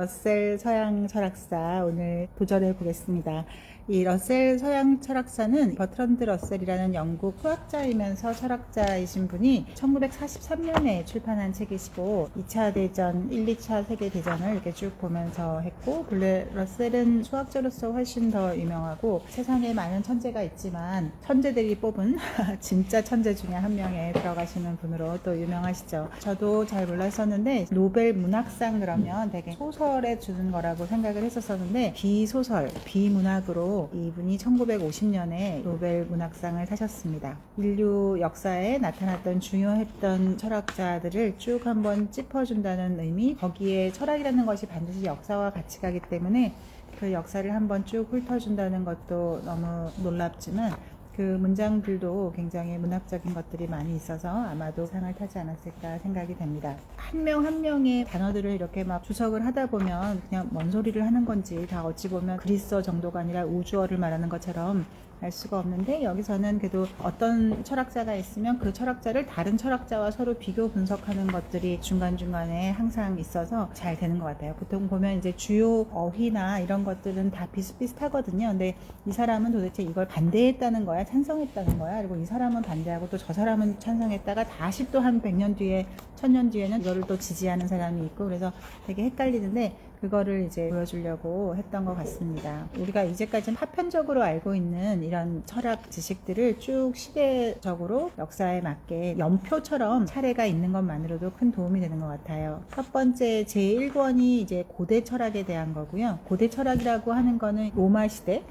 러셀 서양 철학사 오늘 도전해 보겠습니다. 이 러셀 서양 철학사는 버트런드 러셀이라는 영국 수학자이면서 철학자이신 분이 1943년에 출판한 책이시고 2차 대전, 1, 2차 세계대전을 이렇게 쭉 보면서 했고, 본래 러셀은 수학자로서 훨씬 더 유명하고 세상에 많은 천재가 있지만 천재들이 뽑은 진짜 천재 중에 한 명에 들어가시는 분으로 또 유명하시죠. 저도 잘 몰랐었는데 노벨 문학상 그러면 되게 소설에 주는 거라고 생각을 했었었는데 비소설, 비문학으로 이분이 1950년에 노벨 문학상을 타셨습니다. 인류 역사에 나타났던 중요했던 철학자들을 쭉 한번 짚어준다는 의미, 거기에 철학이라는 것이 반드시 역사와 같이 가기 때문에 그 역사를 한번 쭉 훑어준다는 것도 너무 놀랍지만 그 문장들도 굉장히 문학적인 것들이 많이 있어서 아마도 상을 타지 않았을까 생각이 됩니다. 한 명 한 명의 단어들을 이렇게 막 주석을 하다 보면 그냥 뭔 소리를 하는 건지 다 어찌 보면 그리스어 정도가 아니라 우주어를 말하는 것처럼 알 수가 없는데, 여기서는 그래도 어떤 철학자가 있으면 그 철학자를 다른 철학자와 서로 비교 분석하는 것들이 중간중간에 항상 있어서 잘 되는 것 같아요. 보통 보면 이제 주요 어휘나 이런 것들은 다 비슷비슷하거든요. 근데 이 사람은 도대체 이걸 반대했다는 거야, 찬성했다는 거야, 그리고 이 사람은 반대하고 또 저 사람은 찬성했다가 다시 또 한 100년 뒤에 1000년 뒤에는 이거를 또 지지하는 사람이 있고, 그래서 되게 헷갈리는데 그거를 이제 보여주려고 했던 것 같습니다. 우리가 이제까지 파편적으로 알고 있는 이런 철학 지식들을 쭉 시대적으로 역사에 맞게 연표처럼 사례가 있는 것만으로도 큰 도움이 되는 것 같아요. 첫 번째 제1권이 이제 고대 철학에 대한 거고요. 고대 철학이라고 하는 거는 로마 시대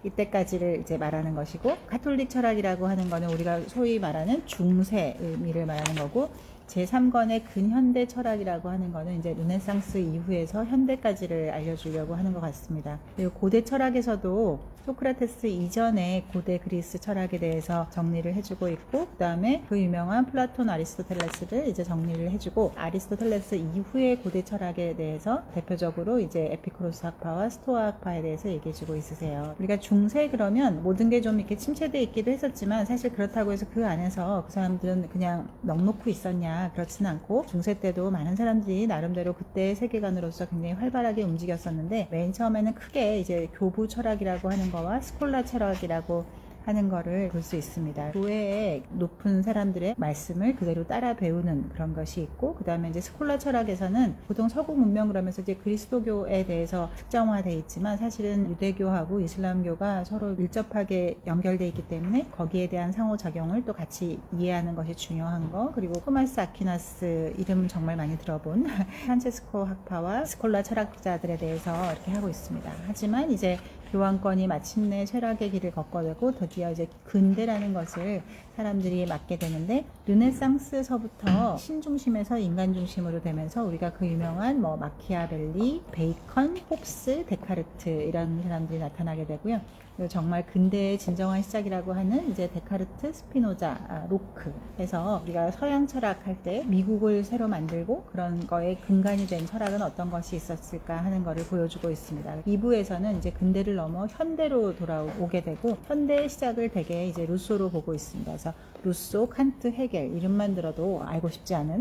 이때까지를 이제 말하는 것이고, 가톨릭 철학이라고 하는 거는 우리가 소위 말하는 중세 의미를 말하는 거고, 제3권의 근현대 철학이라고 하는 거는 이제 르네상스 이후에서 현대까지를 알려주려고 하는 것 같습니다. 그리고 고대 철학에서도 소크라테스 이전의 고대 그리스 철학에 대해서 정리를 해주고 있고, 그 다음에 그 유명한 플라톤 아리스토텔레스를 이제 정리를 해주고, 아리스토텔레스 이후의 고대 철학에 대해서 대표적으로 이제 에피쿠로스 학파와 스토아 학파에 대해서 얘기해주고 있으세요. 우리가 중세 그러면 모든 게 좀 이렇게 침체되어 있기도 했었지만 사실 그렇다고 해서 그 안에서 그 사람들은 그냥 넋놓고 있었냐, 그렇지는 않고 중세 때도 많은 사람들이 나름대로 그때의 세계관으로서 굉장히 활발하게 움직였었는데, 맨 처음에는 크게 이제 교부 철학이라고 하는 거와 스콜라 철학이라고 하는 거를 볼 수 있습니다. 교회에 높은 사람들의 말씀을 그대로 따라 배우는 그런 것이 있고, 그 다음에 이제 스콜라 철학에서는 보통 서구 문명 그러면서 이제 그리스도교에 대해서 특정화되어 있지만 사실은 유대교하고 이슬람교가 서로 밀접하게 연결되어 있기 때문에 거기에 대한 상호작용을 또 같이 이해하는 것이 중요한 거, 그리고 토마스 아퀴나스 이름 정말 많이 들어본 프란체스코 학파와 스콜라 철학자들에 대해서 이렇게 하고 있습니다. 하지만 이제 교황권이 마침내 쇠락의 길을 걷게 드디어 이제 근대라는 것을 사람들이 맡게 되는데, 르네상스서부터 신중심에서 인간 중심으로 되면서 우리가 그 유명한 뭐 마키아벨리, 베이컨, 홉스, 데카르트 이런 사람들이 나타나게 되고요. 그리고 정말 근대의 진정한 시작이라고 하는 이제 데카르트, 스피노자, 로크 해서 우리가 서양 철학 할 때 미국을 새로 만들고 그런 거에 근간이 된 철학은 어떤 것이 있었을까 하는 것을 보여주고 있습니다. 2부에서는 이제 근대를 넘어 현대로 돌아오게 되고, 현대의 시작을 되게 이제 루소로 보고 있습니다. 그래서 루소, 칸트, 헤겔 이름만 들어도 알고 싶지 않은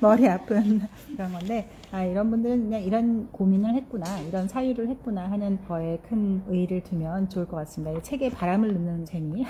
머리 아픈 그런 건데, 이런 분들은 그냥 이런 고민을 했구나, 이런 사유를 했구나 하는 거에 큰 의의를 두면 좋을 것 같습니다. 이 책에 바람을 넣는 재미,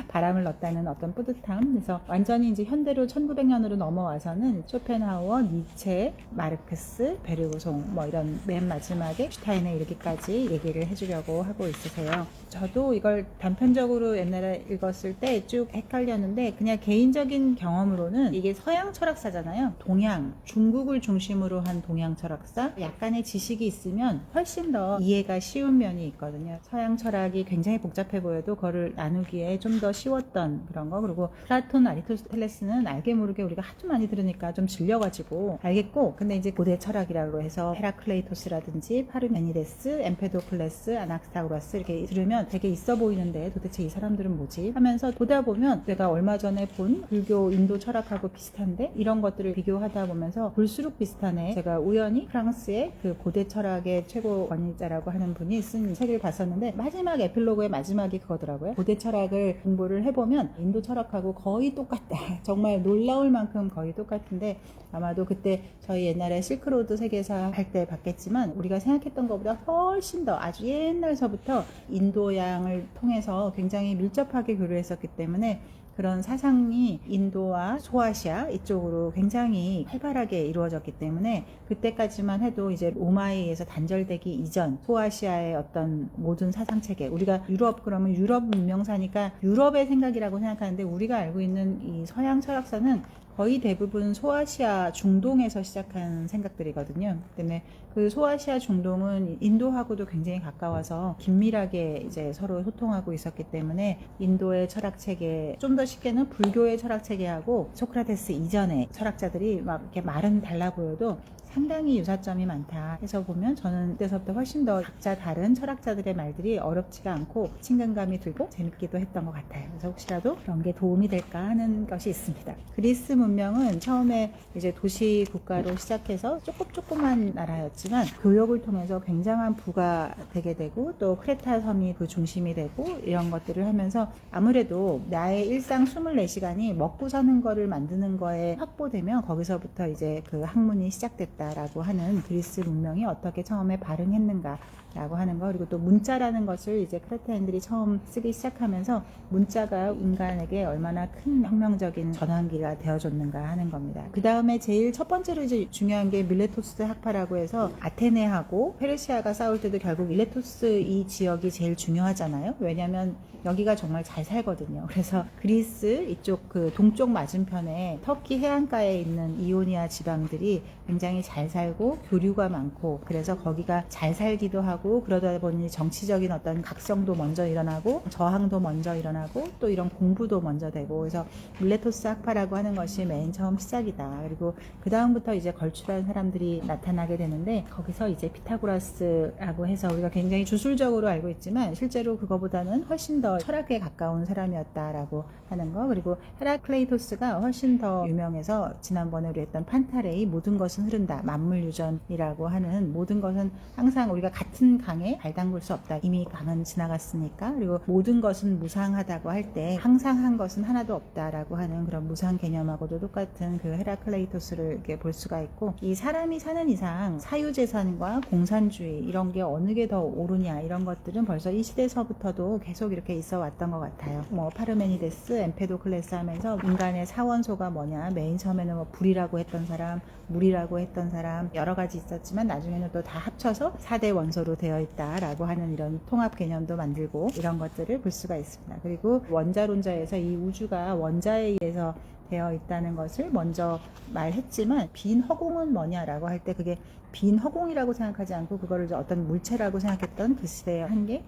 바람을 넣었다는 어떤 뿌듯함. 그래서 완전히 이제 현대로 1900년으로 넘어와서는 쇼펜하우어, 니체, 마르크스, 베르그송 뭐 이런 맨 마지막에 슈타인에 이르기까지 얘기를 해주려고 하고 있으세요. 저도 이걸 단편적으로 옛날에 읽었을 때 쭉 헷갈렸는데, 그냥 개인적인 경험으로는 이게 서양 철학사잖아요. 동양, 중국을 중심으로 한 동양 철학사, 약간의 지식이 있으면 훨씬 더 이해가 쉬운 면이 있거든요. 서양 철학이 굉장히 복잡해 보여도 그거를 나누기에 좀 더 쉬웠던 그런 거. 그리고 플라톤, 아리스토텔레스는 알게 모르게 우리가 하도 많이 들으니까 좀 질려가지고 알겠고, 근데 이제 고대 철학이라고 해서 헤라클레이토스라든지 파르메니데스, 엠페도클레스, 아낙스타고라스 이렇게 들으면 되게 있어 보이는데 도대체 이 사람들은 뭐지 하면서 보다 보면 내가 얼마 전에 본 불교 인도 철학하고 비슷한데 이런 것들을 비교하다 보면서 볼수록 비슷하네. 제가 우연히 프랑스의 그 고대 철학의 최고 권위자라고 하는 분이 쓴 책을 봤었는데, 마지막 에필로그의 마지막이 그거더라고요. 고대 철학을 공부를 해보면 인도 철학하고 거의 똑같다. 정말 놀라울 만큼 거의 똑같은데 아마도 그때 저희 옛날에 실크로드 세계사 할 때 봤겠지만 우리가 생각했던 것보다 훨씬 더 아주 옛날서부터 인도양을 통해서 굉장히 밀접하게 교류했었기 때문에 그런 사상이 인도와 소아시아 이쪽으로 굉장히 활발하게 이루어졌기 때문에 그때까지만 해도 이제 로마에 의해서 단절되기 이전 소아시아의 어떤 모든 사상체계, 우리가 유럽 그러면 유럽 문명사니까 유럽의 생각이라고 생각하는데 우리가 알고 있는 이 서양 철학사는 거의 대부분 소아시아 중동에서 시작한 생각들이거든요. 때문에 그 소아시아 중동은 인도하고도 굉장히 가까워서 긴밀하게 이제 서로 소통하고 있었기 때문에 인도의 철학 체계, 좀 더 쉽게는 불교의 철학 체계하고 소크라테스 이전의 철학자들이 막 이렇게 말은 달라 보여도 상당히 유사점이 많다 해서 보면 저는 그때서부터 훨씬 더 각자 다른 철학자들의 말들이 어렵지가 않고 친근감이 들고 재밌기도 했던 것 같아요. 그래서 혹시라도 그런 게 도움이 될까 하는 것이 있습니다. 그리스 문명은 처음에 이제 도시 국가로 시작해서 조그만 나라였지만 교역을 통해서 굉장한 부가 되게 되고 또 크레타 섬이 그 중심이 되고 이런 것들을 하면서 아무래도 나의 일상 24시간이 먹고 사는 거를 만드는 거에 확보되면 거기서부터 이제 그 학문이 시작됐다 라고 하는 그리스 문명이 어떻게 처음에 발흥했는가 라고 하는 거, 그리고 또 문자라는 것을 이제 크레타인들이 처음 쓰기 시작하면서 문자가 인간에게 얼마나 큰 혁명적인 전환기가 되어줬는가 하는 겁니다. 그 다음에 제일 첫 번째로 이제 중요한 게 밀레토스 학파라고 해서 아테네하고 페르시아가 싸울 때도 결국 밀레토스 이 지역이 제일 중요하잖아요. 왜냐하면 여기가 정말 잘 살거든요. 그래서 그리스 이쪽 그 동쪽 맞은편에 터키 해안가에 있는 이오니아 지방들이 굉장히 잘 살고 교류가 많고 그래서 거기가 잘 살기도 하고 그러다 보니 정치적인 어떤 각성도 먼저 일어나고 저항도 먼저 일어나고 또 이런 공부도 먼저 되고 그래서 밀레토스 학파라고 하는 것이 맨 처음 시작이다. 그리고 그 다음부터 이제 걸출한 사람들이 나타나게 되는데 거기서 이제 피타고라스라고 해서 우리가 굉장히 주술적으로 알고 있지만 실제로 그거보다는 훨씬 더 철학에 가까운 사람이었다라고 하는 거. 그리고 헤라클레이토스가 훨씬 더 유명해서 지난번에 우리 했던 판타레이 모든 것은 흐른다 만물유전이라고 하는 모든 것은 항상 우리가 같은 강에 발 담글 수 없다. 이미 강은 지나갔으니까. 그리고 모든 것은 무상하다고 할 때 항상 한 것은 하나도 없다라고 하는 그런 무상 개념하고도 똑같은 그 헤라클레이토스를 이렇게 볼 수가 있고 이 사람이 사는 이상 사유재산과 공산주의 이런 게 어느 게 더 옳으냐 이런 것들은 벌써 이 시대서부터도 계속 이렇게 있어 왔던 것 같아요. 뭐 파르메니데스, 엠페도클레스 하면서 인간의 사원소가 뭐냐 맨 처음에는 뭐 불이라고 했던 사람 물이라고 했던 사람 여러 가지 있었지만 나중에는 또 다 합쳐서 4대 원소로 되어 있다라고 하는 이런 통합 개념도 만들고 이런 것들을 볼 수가 있습니다. 그리고 원자론자에서 이 우주가 원자에 의해서 되어 있다는 것을 먼저 말했지만 빈 허공은 뭐냐라고 할 때 그게 빈 허공이라고 생각하지 않고 그거를 어떤 물체라고 생각했던 그 시대의 한계.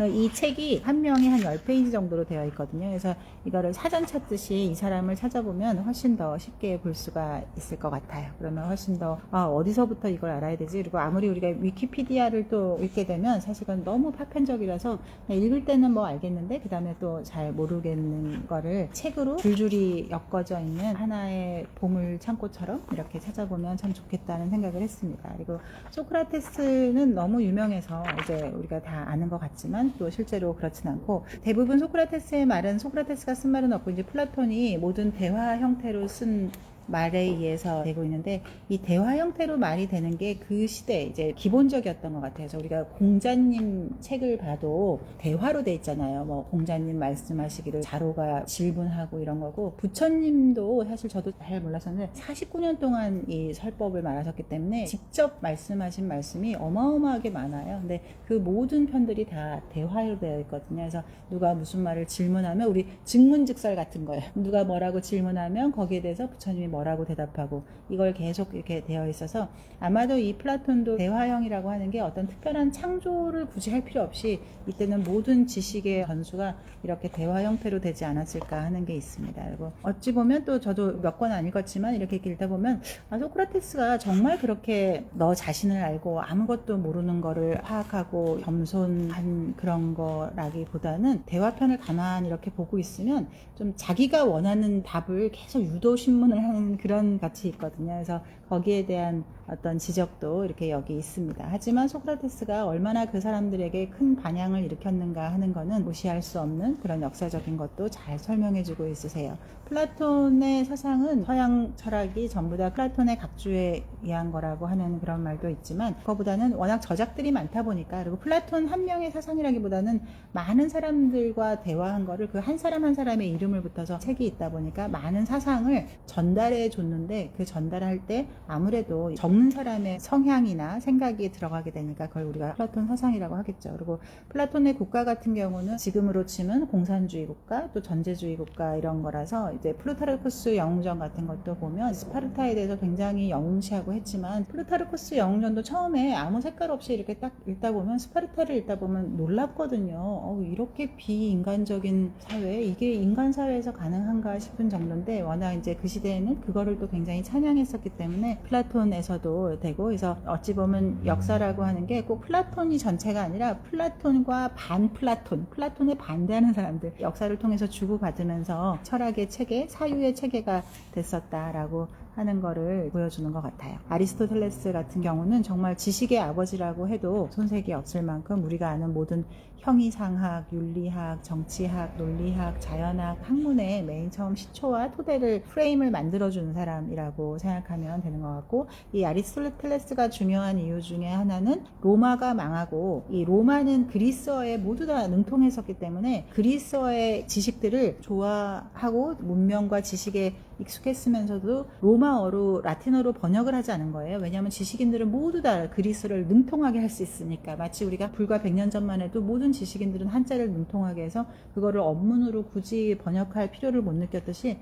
이 책이 한 명이 한 10페이지 정도로 되어 있거든요. 그래서 이거를 사전 찾듯이 이 사람을 찾아보면 훨씬 더 쉽게 볼 수가 있을 것 같아요. 그러면 훨씬 더 어디서부터 이걸 알아야 되지? 그리고 아무리 우리가 위키피디아를 또 읽게 되면 사실은 너무 파편적이라서 읽을 때는 뭐 알겠는데 그 다음에 또 잘 모르겠는 거를 책으로 줄줄이 엮어져 있는 하나의 보물 창고처럼 이렇게 찾아보면 참 좋겠다는 생각을 했습니다. 그리고 소크라테스는 너무 유명해서 이제 우리가 다 아는 것 같지만 또 실제로 그렇진 않고 대부분 소크라테스의 말은 소크라테스가 쓴 말은 없고 이제 플라톤이 모든 대화 형태로 쓴 말에 의해서 되고 있는데 이 대화 형태로 말이 되는 게 그 시대 이제 기본적이었던 것 같아요. 그래서 우리가 공자님 책을 봐도 대화로 돼 있잖아요. 뭐 공자님 말씀하시기를 자로가 질문하고 이런 거고 부처님도 사실 저도 잘 몰랐었는데 49년 동안 이 설법을 말하셨기 때문에 직접 말씀하신 말씀이 어마어마하게 많아요. 근데 그 모든 편들이 다 대화로 되어 있거든요. 그래서 누가 무슨 말을 질문하면 우리 증문즉설 같은 거예요. 누가 뭐라고 질문하면 거기에 대해서 부처님이 뭐라고 대답하고 이걸 계속 이렇게 되어 있어서 아마도 이 플라톤도 대화형이라고 하는 게 어떤 특별한 창조를 굳이 할 필요 없이 이때는 모든 지식의 전수가 이렇게 대화 형태로 되지 않았을까 하는 게 있습니다. 그리고 어찌 보면 또 저도 몇 권 안 읽었지만 이렇게 읽다 보면 소크라테스가 정말 그렇게 너 자신을 알고 아무것도 모르는 거를 파악하고 겸손한 그런 거라기보다는 대화편을 가만히 이렇게 보고 있으면 좀 자기가 원하는 답을 계속 유도신문을 하는 하는 그런 것이 있거든요. 그래서 거기에 대한 어떤 지적도 이렇게 여기 있습니다. 하지만 소크라테스가 얼마나 그 사람들에게 큰 반향을 일으켰는가 하는 것은 무시할 수 없는 그런 역사적인 것도 잘 설명해주고 있으세요. 플라톤의 사상은 서양 철학이 전부 다 플라톤의 각주에 의한 거라고 하는 그런 말도 있지만, 그거보다는 워낙 저작들이 많다 보니까, 그리고 플라톤 한 명의 사상이라기보다는 많은 사람들과 대화한 거를 그 한 사람 한 사람의 이름을 붙여서 책이 있다 보니까 많은 사상을 전달해 줬는데, 그 전달할 때 아무래도 적는 사람의 성향이나 생각이 들어가게 되니까 그걸 우리가 플라톤 사상이라고 하겠죠. 그리고 플라톤의 국가 같은 경우는 지금으로 치면 공산주의 국가, 또 전제주의 국가 이런 거라서, 이제 플루타르쿠스 영웅전 같은 것도 보면 스파르타에 대해서 굉장히 영웅시하고 했지만, 플루타르쿠스 영웅전도 처음에 아무 색깔 없이 이렇게 딱 읽다 보면, 스파르타를 읽다 보면 놀랍거든요. 이렇게 비인간적인 사회, 이게 인간 사회에서 가능한가 싶은 정도인데, 워낙 이제 그 시대에는 그거를 또 굉장히 찬양했었기 때문에 플라톤에서도 되고, 그래서 어찌 보면 역사라고 하는 게 꼭 플라톤이 전체가 아니라 플라톤과 반 플라톤에 반대하는 사람들, 역사를 통해서 주고받으면서 철학의 체계, 사유의 체계가 됐었다라고 하는 거를 보여주는 것 같아요. 아리스토텔레스 같은 경우는 정말 지식의 아버지라고 해도 손색이 없을 만큼 우리가 아는 모든 형이상학, 윤리학, 정치학, 논리학, 자연학, 학문의 맨 처음 시초와 토대를, 프레임을 만들어주는 사람이라고 생각하면 되는 것 같고, 이 아리스토텔레스가 중요한 이유 중에 하나는 로마가 망하고, 이 로마는 그리스어에 모두 다 능통했었기 때문에 그리스어의 지식들을 좋아하고 문명과 지식에 익숙했으면서도 로마어로, 라틴어로 번역을 하지 않은 거예요. 왜냐하면 지식인들은 모두 다 그리스어를 능통하게 할 수 있으니까. 마치 우리가 불과 100년 전만 해도 모든 지식인들은 한자를 능통하게 해서 그거를 언문으로 굳이 번역할 필요를 못 느꼈듯이,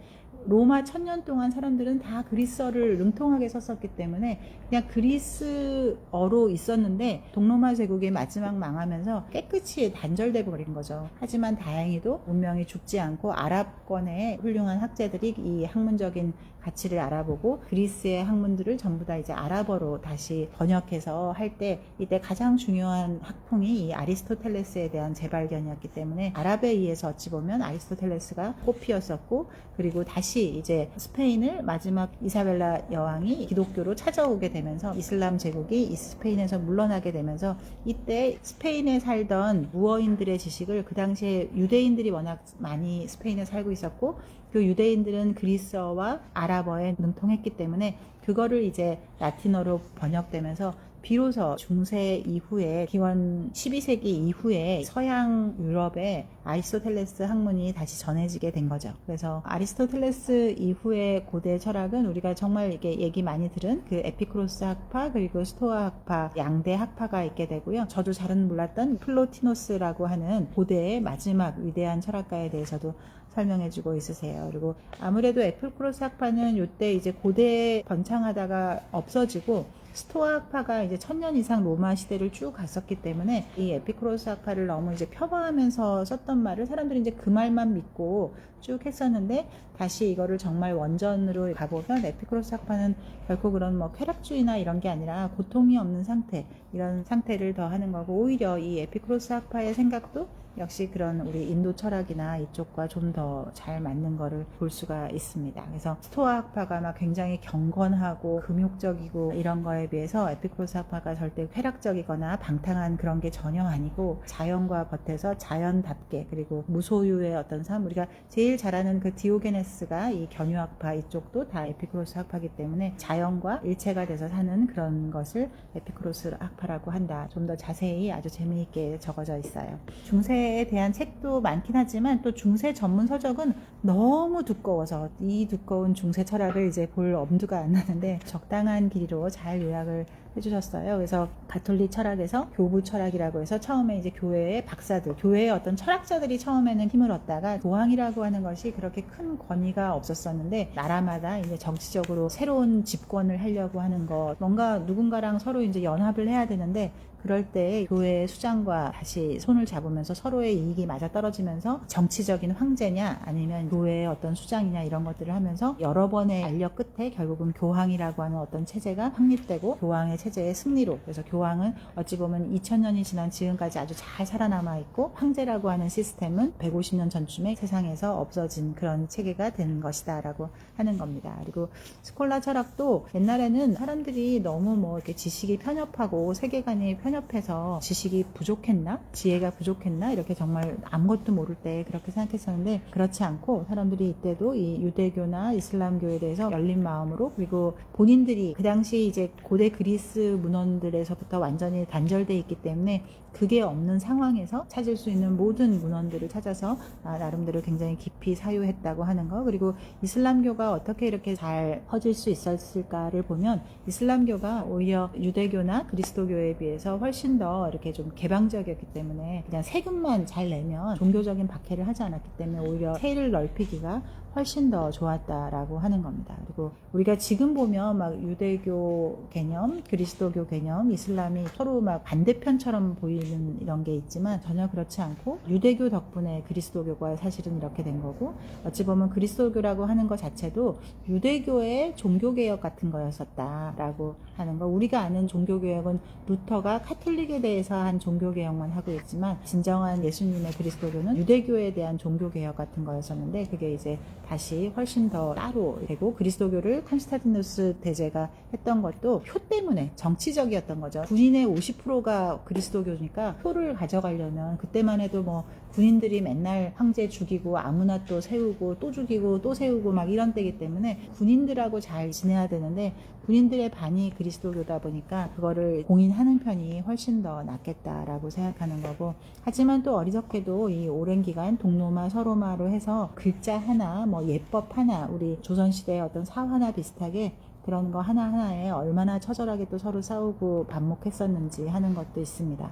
로마 1000년 동안 사람들은 다 그리스어를 능통하게 썼었기 때문에 그냥 그리스어로 있었는데, 동로마 제국의 마지막 망하면서 깨끗이 단절돼 버린 거죠. 하지만 다행히도 문명이 죽지 않고 아랍권의 훌륭한 학자들이 이 학문적인 가치를 알아보고 그리스의 학문들을 전부 다 이제 아랍어로 다시 번역해서 할 때, 이때 가장 중요한 학풍이 이 아리스토텔레스에 대한 재발견이었기 때문에 아랍에 의해서 어찌 보면 아리스토텔레스가 꽃피었었고, 그리고 다시 이제 스페인을 마지막 이사벨라 여왕이 기독교로 찾아오게 되면서 이슬람 제국이 이 스페인에서 물러나게 되면서, 이때 스페인에 살던 무어인들의 지식을, 그 당시에 유대인들이 워낙 많이 스페인에 살고 있었고, 그 유대인들은 그리스어와 아랍어에 능통했기 때문에 그거를 이제 라틴어로 번역되면서 비로소 중세 이후에, 기원 12세기 이후에 서양 유럽에 아리스토텔레스 학문이 다시 전해지게 된 거죠. 그래서 아리스토텔레스 이후의 고대 철학은 우리가 정말 이게 얘기 많이 들은 그 에피쿠로스 학파, 그리고 스토아 학파, 양대 학파가 있게 되고요. 저도 잘은 몰랐던 플로티노스라고 하는 고대의 마지막 위대한 철학가에 대해서도 설명해주고 있으세요. 그리고 아무래도 에피쿠로스 학파는 이때 이제 고대에 번창하다가 없어지고, 스토아 학파가 이제 1000년 이상 로마 시대를 쭉 갔었기 때문에 이 에피쿠로스 학파를 너무 이제 폄하하면서 썼던 말을 사람들이 이제 그 말만 믿고 쭉 했었는데, 다시 이거를 정말 원전으로 가보면 에피쿠로스 학파는 결코 그런 뭐 쾌락주의나 이런 게 아니라 고통이 없는 상태, 이런 상태를 더 하는 거고, 오히려 이 에피쿠로스 학파의 생각도 역시 그런 우리 인도 철학이나 이쪽과 좀 더 잘 맞는 거를 볼 수가 있습니다. 그래서 스토아 학파가 막 굉장히 경건하고 금욕적이고 이런 거에 비해서 에피쿠로스 학파가 절대 쾌락적이거나 방탕한 그런 게 전혀 아니고, 자연과 겉에서 자연답게, 그리고 무소유의 어떤 삶, 우리가 제일 잘 아는 그 디오게네스가 이 견유학파 이쪽도 다 에피쿠로스 학파이기 때문에 자연과 일체가 돼서 사는 그런 것을 에피쿠로스 학파라고 한다. 좀 더 자세히 아주 재미있게 적어져 있어요. 중세에 대한 책도 많긴 하지만 또 중세 전문 서적은 너무 두꺼워서 이 두꺼운 중세 철학을 이제 볼 엄두가 안 나는데, 적당한 길이로 잘 요약을 해주셨어요. 그래서 가톨릭 철학에서 교부 철학이라고 해서 처음에 이제 교회의 박사들, 교회의 어떤 철학자들이 처음에는 힘을 얻다가, 교황이라고 하는 것이 그렇게 큰 권위가 없었었는데 나라마다 이제 정치적으로 새로운 집권을 하려고 하는 것, 뭔가 누군가랑 서로 이제 연합을 해야 되는데, 그럴 때 교회의 수장과 다시 손을 잡으면서 서로의 이익이 맞아떨어지면서 정치적인 황제냐 아니면 교회의 어떤 수장이냐 이런 것들을 하면서 여러 번의 알력 끝에 결국은 교황이라고 하는 어떤 체제가 확립되고, 교황의 체제의 승리로, 그래서 교황은 어찌 보면 2000년이 지난 지금까지 아주 잘 살아남아 있고 황제라고 하는 시스템은 150년 전쯤에 세상에서 없어진 그런 체계가 된 것이다 라고 하는 겁니다. 그리고 스콜라 철학도 옛날에는 사람들이 너무 뭐 이렇게 지식이 편협하고 세계관이 편협해서 지식이 부족했나? 지혜가 부족했나? 이렇게 정말 아무것도 모를 때 그렇게 생각했었는데, 그렇지 않고 사람들이 이때도 이 유대교나 이슬람교에 대해서 열린 마음으로, 그리고 본인들이 그 당시 이제 고대 그리스 문헌들에서부터 완전히 단절돼 있기 때문에 그게 없는 상황에서 찾을 수 있는 모든 문헌들을 찾아서 나름대로 굉장히 깊이 사유했다고 하는 거. 그리고 이슬람교가 어떻게 이렇게 잘 퍼질 수 있었을까를 보면, 이슬람교가 오히려 유대교나 그리스도교에 비해서 훨씬 더 이렇게 좀 개방적이었기 때문에, 그냥 세금만 잘 내면 종교적인 박해를 하지 않았기 때문에 오히려 세를 넓히기가 훨씬 더 좋았다라고 하는 겁니다. 그리고 우리가 지금 보면 막 유대교 개념, 그리스도교 개념, 이슬람이 서로 막 반대편처럼 보이는 이런 게 있지만 전혀 그렇지 않고, 유대교 덕분에 그리스도교가 사실은 이렇게 된 거고, 어찌 보면 그리스도교라고 하는 것 자체도 유대교의 종교개혁 같은 거였었다라고 하는 거. 우리가 아는 종교개혁은 루터가 카톨릭에 대해서 한 종교개혁만 하고 있지만, 진정한 예수님의 그리스도교는 유대교에 대한 종교개혁 같은 거였었는데, 그게 이제 다시 훨씬 더 따로 되고, 그리스도교를 콘스탄티누스 대제가 했던 것도 표 때문에 정치적이었던 거죠. 군인의 50%가 그리스도교니까 표를 가져가려면, 그때만 해도 뭐 군인들이 맨날 황제 죽이고 아무나 또 세우고 또 죽이고 또 세우고 막 이런 때이기 때문에 군인들하고 잘 지내야 되는데, 군인들의 반이 그리스도교다 보니까 그거를 공인하는 편이 훨씬 더 낫겠다라고 생각하는 거고, 하지만 또 어리석게도 이 오랜 기간 동로마 서로마로 해서 글자 하나, 뭐 예법 하나, 우리 조선시대의 어떤 사화나 비슷하게 그런 거 하나하나에 얼마나 처절하게 또 서로 싸우고 반목했었는지 하는 것도 있습니다.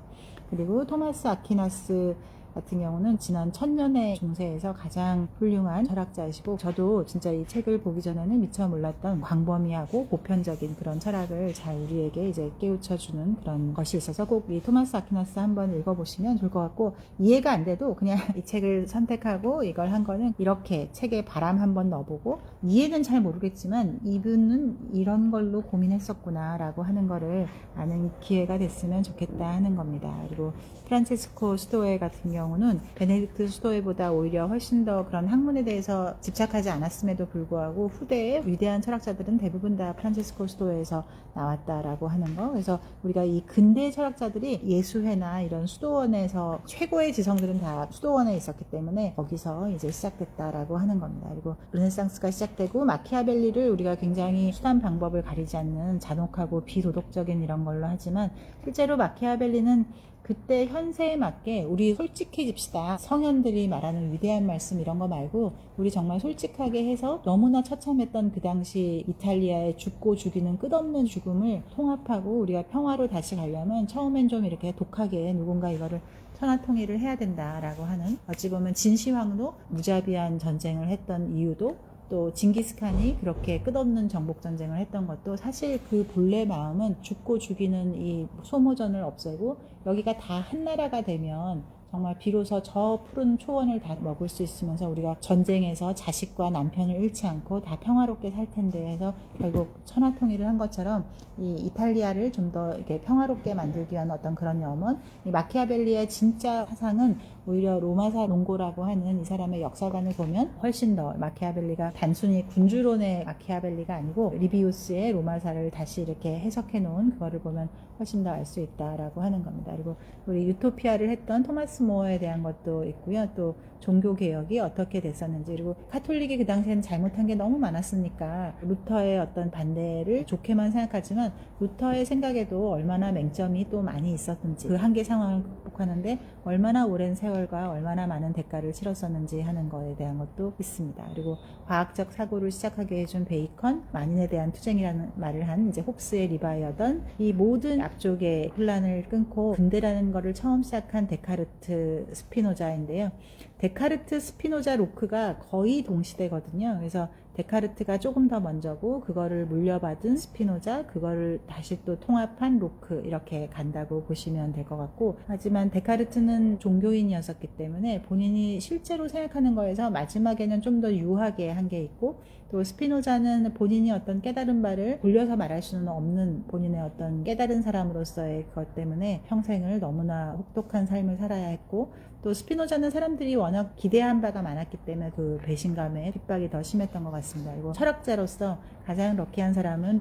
그리고 토마스 아퀴나스 같은 경우는 지난 1000년의 중세에서 가장 훌륭한 철학자이시고, 저도 진짜 이 책을 보기 전에는 미처 몰랐던 광범위하고 보편적인 그런 철학을 잘 우리에게 이제 깨우쳐주는 그런 것이 있어서 꼭 이 토마스 아퀴나스 한번 읽어보시면 좋을 것 같고, 이해가 안 돼도 그냥 이 책을 선택하고 이걸 한 거는 이렇게 책에 바람 한번 넣어보고, 이해는 잘 모르겠지만 이분은 이런 걸로 고민했었구나 라고 하는 거를 아는 기회가 됐으면 좋겠다 하는 겁니다. 그리고 프란체스코 스토에 같은 경우는 베네딕트 스토에보다 오히려 훨씬 더 그런 학문에 대해서 집착하지 않았음에도 불구하고 후대의 위대한 철학자들은 대부분 다 프란체스코 스토에에서 나왔다라고 하는 거. 그래서 우리가 이 근대 철학자들이 예수회나 이런 수도원에서 최고의 지성들은 다 수도원에 있었기 때문에 거기서 이제 시작됐다라고 하는 겁니다. 그리고 르네상스가 시작되고, 마키아벨리를 우리가 굉장히 수단 방법을 가리지 않는 잔혹하고 비도덕적인 이런 걸로 하지만, 실제로 마키아벨리는 그때 현세에 맞게 우리 솔직해집시다, 성현들이 말하는 위대한 말씀 이런 거 말고 우리 정말 솔직하게 해서 너무나 처참했던 그 당시 이탈리아의 죽고 죽이는 끝없는 죽음을 통합하고 우리가 평화로 다시 가려면 처음엔 좀 이렇게 독하게 누군가 이거를 천하통일을 해야 된다라고 하는, 어찌 보면 진시황도 무자비한 전쟁을 했던 이유도, 또 징기스칸이 그렇게 끝없는 정복전쟁을 했던 것도 사실 그 본래 마음은 죽고 죽이는 이 소모전을 없애고 여기가 다 한나라가 되면 정말 비로소 저 푸른 초원을 다 먹을 수 있으면서 우리가 전쟁에서 자식과 남편을 잃지 않고 다 평화롭게 살 텐데 해서 결국 천하통일을 한 것처럼 이 이탈리아를 좀 더 이렇게 평화롭게 만들기 위한 어떤 그런 염원, 이 마키아벨리의 진짜 사상은 오히려 로마사 롱고라고 하는 이 사람의 역사관을 보면 훨씬 더, 마키아벨리가 단순히 군주론의 마키아벨리가 아니고 리비우스의 로마사를 다시 이렇게 해석해 놓은 그거를 보면 훨씬 더 알 수 있다라고 하는 겁니다. 그리고 우리 유토피아를 했던 토마스 모어에 대한 것도 있고요. 또 종교개혁이 어떻게 됐었는지, 그리고 카톨릭이 그 당시에는 잘못한 게 너무 많았으니까 루터의 어떤 반대를 좋게만 생각하지만 루터의 생각에도 얼마나 맹점이 또 많이 있었는지, 그 한계 상황을 극복하는데 얼마나 오랜 세월과 얼마나 많은 대가를 치렀었는지 하는 거에 대한 것도 있습니다. 그리고 과학적 사고를 시작하게 해준 베이컨, 만인에 대한 투쟁이라는 말을 한 이제 홉스의 리바이어던, 이 모든 앞쪽의 혼란을 끊고 근대라는 거를 처음 시작한 데카르트, 스피노자인데요. 데카르트, 스피노자, 로크가 거의 동시대거든요. 그래서 데카르트가 조금 더 먼저고 그거를 물려받은 스피노자, 그거를 다시 또 통합한 로크, 이렇게 간다고 보시면 될 것 같고, 하지만 데카르트는 종교인이었었기 때문에 본인이 실제로 생각하는 거에서 마지막에는 좀 더 유하게 한 게 있고, 또 스피노자는 본인이 어떤 깨달은 바를 돌려서 말할 수는 없는 본인의 어떤 깨달은 사람으로서의 그것 때문에 평생을 너무나 혹독한 삶을 살아야 했고, 또 스피노자는 사람들이 워낙 기대한 바가 많았기 때문에 그 배신감에 핍박이 더 심했던 것 같습니다. 그리고 철학자로서 가장 럭키한 사람은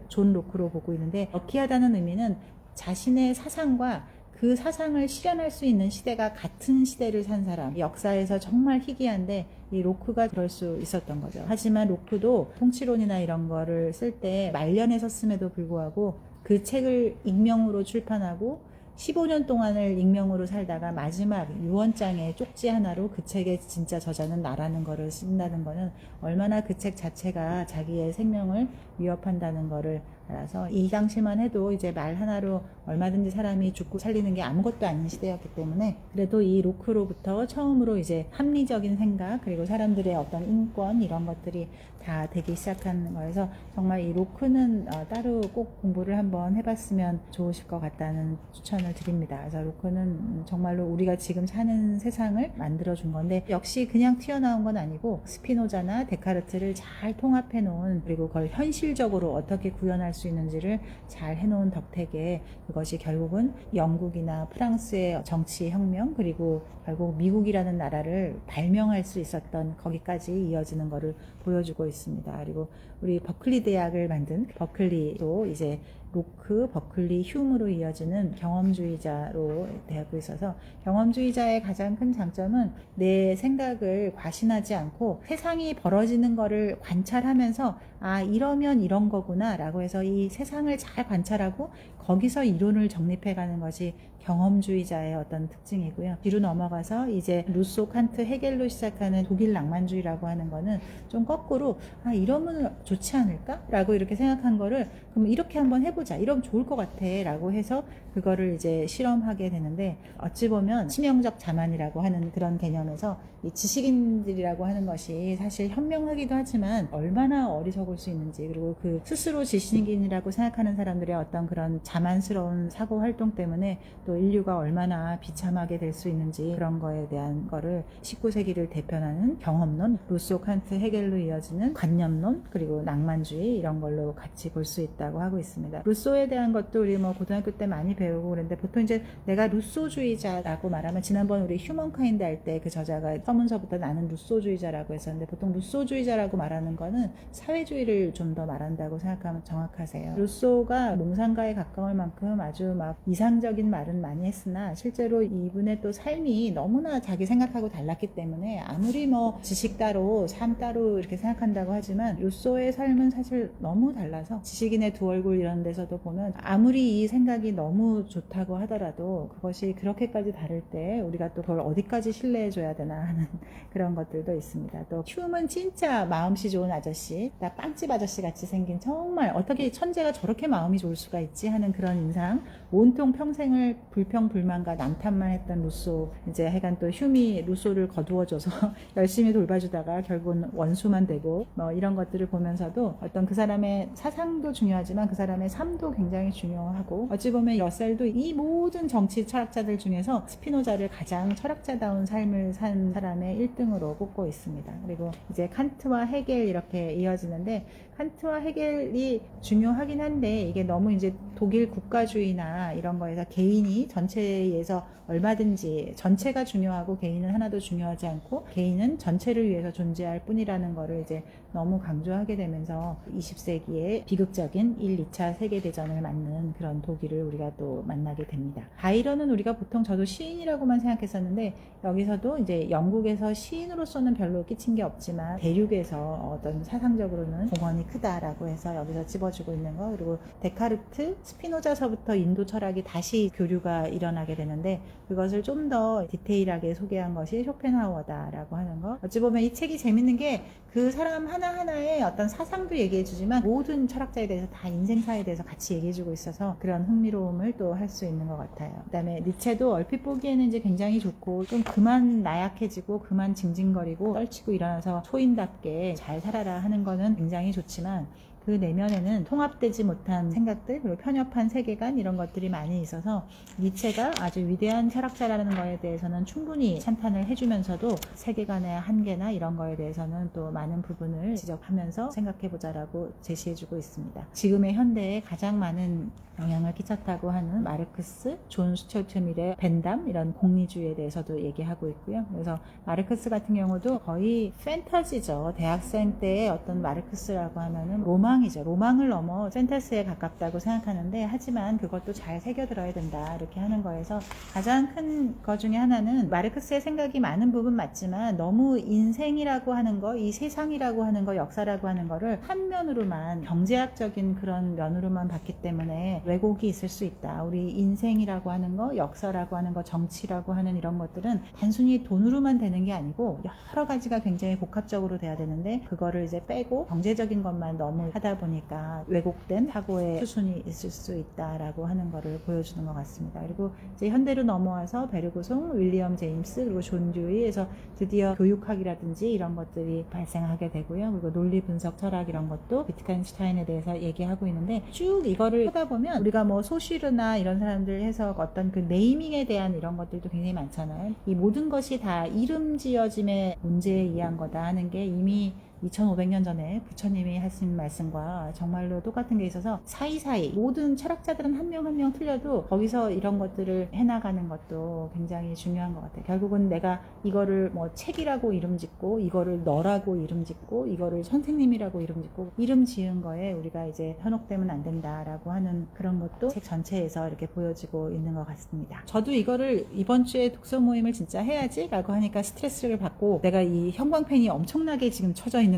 존 로크로 보고 있는데, 럭키하다는 의미는 자신의 사상과 그 사상을 실현할 수 있는 시대가 같은 시대를 산 사람, 역사에서 정말 희귀한데 이 로크가 그럴 수 있었던 거죠. 하지만 로크도 통치론이나 이런 거를 쓸 때 말년에 썼음에도 불구하고 그 책을 익명으로 출판하고 15년 동안을 익명으로 살다가 마지막 유언장에 쪽지 하나로 그 책의 진짜 저자는 나라는 거를 쓴다는 거는 얼마나 그 책 자체가 자기의 생명을 위협한다는 거를 알아서, 이 당시만 해도 이제 말 하나로 얼마든지 사람이 죽고 살리는 게 아무것도 아닌 시대였기 때문에, 그래도 이 로크로부터 처음으로 이제 합리적인 생각, 그리고 사람들의 어떤 인권 이런 것들이 다 되기 시작한 거여서 정말 이 로크는 따로 꼭 공부를 한번 해봤으면 좋으실 것 같다는 추천을 드립니다. 그래서 로크는 정말로 우리가 지금 사는 세상을 만들어준 건데, 역시 그냥 튀어나온 건 아니고 스피노자나 데카르트를 잘 통합해 놓은, 그리고 그걸 현실적으로 어떻게 구현할 수 있는지를 잘 해놓은 덕택에, 그것이 결국은 영국이나 프랑스의 정치혁명, 그리고 결국 미국이라는 나라를 발명할 수 있었던 거기까지 이어지는 것을 보여주고 있습니다. 그리고 우리 버클리 대학을 만든 버클리도 이제 로크, 버클리, 휴무로 이어지는 경험주의자로 되고 있어서, 경험주의자의 가장 큰 장점은 내 생각을 과신하지 않고 세상이 벌어지는 거를 관찰하면서 아, 이러면 이런 거구나 라고 해서 이 세상을 잘 관찰하고 거기서 이론을 정립해가는 것이 경험주의자의 어떤 특징이고요. 뒤로 넘어가서 이제 루소, 칸트, 헤겔로 시작하는 독일 낭만주의라고 하는 거는 좀 거꾸로 아, 이러면 좋지 않을까? 라고 이렇게 생각한 거를 그럼 이렇게 한번 해보자, 이러면 좋을 것 같아 라고 해서 그거를 이제 실험하게 되는데, 어찌 보면 치명적 자만이라고 하는 그런 개념에서 이 지식인들이라고 하는 것이 사실 현명하기도 하지만 얼마나 어리석을 수 있는지, 그리고 그 스스로 지식인이라고 생각하는 사람들의 어떤 그런 자만스러운 사고 활동 때문에 또 인류가 얼마나 비참하게 될 수 있는지, 그런 거에 대한 거를 19세기를 대표하는 경험론, 루소, 칸트, 헤겔로 이어지는 관념론, 그리고 낭만주의 이런 걸로 같이 볼 수 있다고 하고 있습니다. 루소에 대한 것도 우리 뭐 고등학교 때 많이 배우고 그랬는데, 보통 이제 내가 루소주의자라고 말하면, 지난번 우리 휴먼카인드 할 때 그 저자가 서문서부터 나는 루소주의자라고 했었는데, 보통 루소주의자라고 말하는 거는 사회주의를 좀 더 말한다고 생각하면 정확하세요. 루소가 몽상가에 가까울 만큼 아주 막 이상적인 말은 많이 했으나, 실제로 이분의 또 삶이 너무나 자기 생각하고 달랐기 때문에 아무리 뭐 지식 따로 삶 따로 이렇게 생각한다고 하지만 루소의 삶은 사실 너무 달라서, 지식인의 두 얼굴 이런 데서도 보면 아무리 이 생각이 너무 좋다고 하더라도 그것이 그렇게까지 다를 때 우리가 또 그걸 어디까지 신뢰해줘야 되나 하는 그런 것들도 있습니다. 또 흉은 진짜 마음씨 좋은 아저씨, 나 빵집 아저씨 같이 생긴, 정말 어떻게 천재가 저렇게 마음이 좋을 수가 있지 하는 그런 인상, 온통 평생을 불평불만과 남탓만 했던 루소, 이제 하여간 또 휴미 루소를 거두어줘서 열심히 돌봐주다가 결국은 원수만 되고 뭐 이런 것들을 보면서도 어떤 그 사람의 사상도 중요하지만 그 사람의 삶도 굉장히 중요하고, 어찌 보면 러셀도 이 모든 정치 철학자들 중에서 스피노자를 가장 철학자다운 삶을 산 사람의 1등으로 꼽고 있습니다. 그리고 이제 칸트와 헤겔 이렇게 이어지는데, 칸트와 헤겔이 중요하긴 한데 이게 너무 이제 독일 국가주의나 이런 거에서 개인이 전체에 의해서 얼마든지, 전체가 중요하고 개인은 하나도 중요하지 않고 개인은 전체를 위해서 존재할 뿐이라는 거를 이제 너무 강조하게 되면서 20세기의 비극적인 1, 2차 세계대전을 맞는 그런 독일을 우리가 또 만나게 됩니다. 바이런은 우리가 보통 저도 시인이라고만 생각했었는데, 여기서도 이제 영국에서 시인으로서는 별로 끼친 게 없지만 대륙에서 어떤 사상적으로는 공헌이 크다라고 해서 여기서 집어주고 있는 거, 그리고 데카르트, 스피노자서부터 인도 철학이 다시 교류가 일어나게 되는데 그것을 좀 더 디테일하게 소개한 것이 쇼펜하우어다라고 하는 거. 어찌 보면 이 책이 재밌는 게 그 사람 하나하나의 어떤 사상도 얘기해주지만 모든 철학자에 대해서 다 인생사에 대해서 같이 얘기해주고 있어서 그런 흥미로움을 또 할 수 있는 것 같아요. 그 다음에 니체도 얼핏 보기에는 이제 굉장히 좋고, 좀 그만 나약해지고 그만 징징거리고 떨치고 일어나서 초인답게 잘 살아라 하는 거는 굉장히 좋지만, 그 내면에는 통합되지 못한 생각들, 그리고 편협한 세계관 이런 것들이 많이 있어서 니체가 아주 위대한 철학자라는 거에 대해서는 충분히 찬탄을 해주면서도 세계관의 한계나 이런 거에 대해서는 또 많은 부분을 지적하면서 생각해보자라고 제시해주고 있습니다. 지금의 현대에 가장 많은 영향을 끼쳤다고 하는 마르크스, 존 스튜어트 밀의 벤담 이런 공리주의에 대해서도 얘기하고 있고요. 그래서 마르크스 같은 경우도 거의 판타지죠. 대학생 때의 어떤 마르크스라고 하면은 로망이죠. 로망을 넘어 판타스에 가깝다고 생각하는데, 하지만 그것도 잘 새겨들어야 된다 이렇게 하는 거에서 가장 큰 거 중에 하나는 마르크스의 생각이 많은 부분 맞지만 너무 인생이라고 하는 거, 이 세상이라고 하는 거, 역사라고 하는 거를 한 면으로만, 경제학적인 그런 면으로만 봤기 때문에 왜곡이 있을 수 있다. 우리 인생이라고 하는 거, 역사라고 하는 거, 정치라고 하는 이런 것들은 단순히 돈으로만 되는 게 아니고 여러 가지가 굉장히 복합적으로 돼야 되는데, 그거를 이제 빼고 경제적인 것만 너무 하다 보니까 왜곡된 사고의 수순이 있을 수 있다라고 하는 거를 보여주는 것 같습니다. 그리고 이제 현대로 넘어와서 베르그송, 윌리엄 제임스, 그리고 존 듀이에서 드디어 교육학이라든지 이런 것들이 발생하게 되고요. 그리고 논리 분석 철학 이런 것도 비트겐슈타인에 대해서 얘기하고 있는데, 쭉 이거를 하다 보면 우리가 뭐 소슈르나 이런 사람들 해서 어떤 그 네이밍에 대한 이런 것들도 굉장히 많잖아요. 이 모든 것이 다 이름 지어짐의 문제에 의한 거다 하는 게 이미 2500년 전에 부처님이 하신 말씀과 정말로 똑같은 게 있어서, 사이사이 모든 철학자들은 한 명 한 명 틀려도 거기서 이런 것들을 해나가는 것도 굉장히 중요한 것 같아요. 결국은 내가 이거를 뭐 책이라고 이름 짓고, 이거를 너라고 이름 짓고, 이거를 선생님이라고 이름 짓고, 이름 지은 거에 우리가 이제 현혹되면 안 된다라고 하는 그런 것도 책 전체에서 이렇게 보여지고 있는 것 같습니다. 저도 이거를 이번 주에 독서 모임을 진짜 해야지 라고 하니까 스트레스를 받고, 내가 이 형광펜이 엄청나게 지금 쳐져 있는데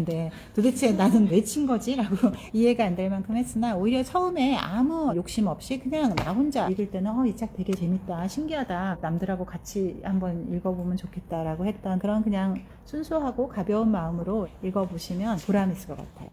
도대체 나는 왜 친 거지? 라고 이해가 안 될 만큼 했으나, 오히려 처음에 아무 욕심 없이 그냥 나 혼자 읽을 때는 이 책 되게 재밌다, 신기하다, 남들하고 같이 한번 읽어보면 좋겠다 라고 했던 그런 그냥 순수하고 가벼운 마음으로 읽어보시면 보람 있을 것 같아요.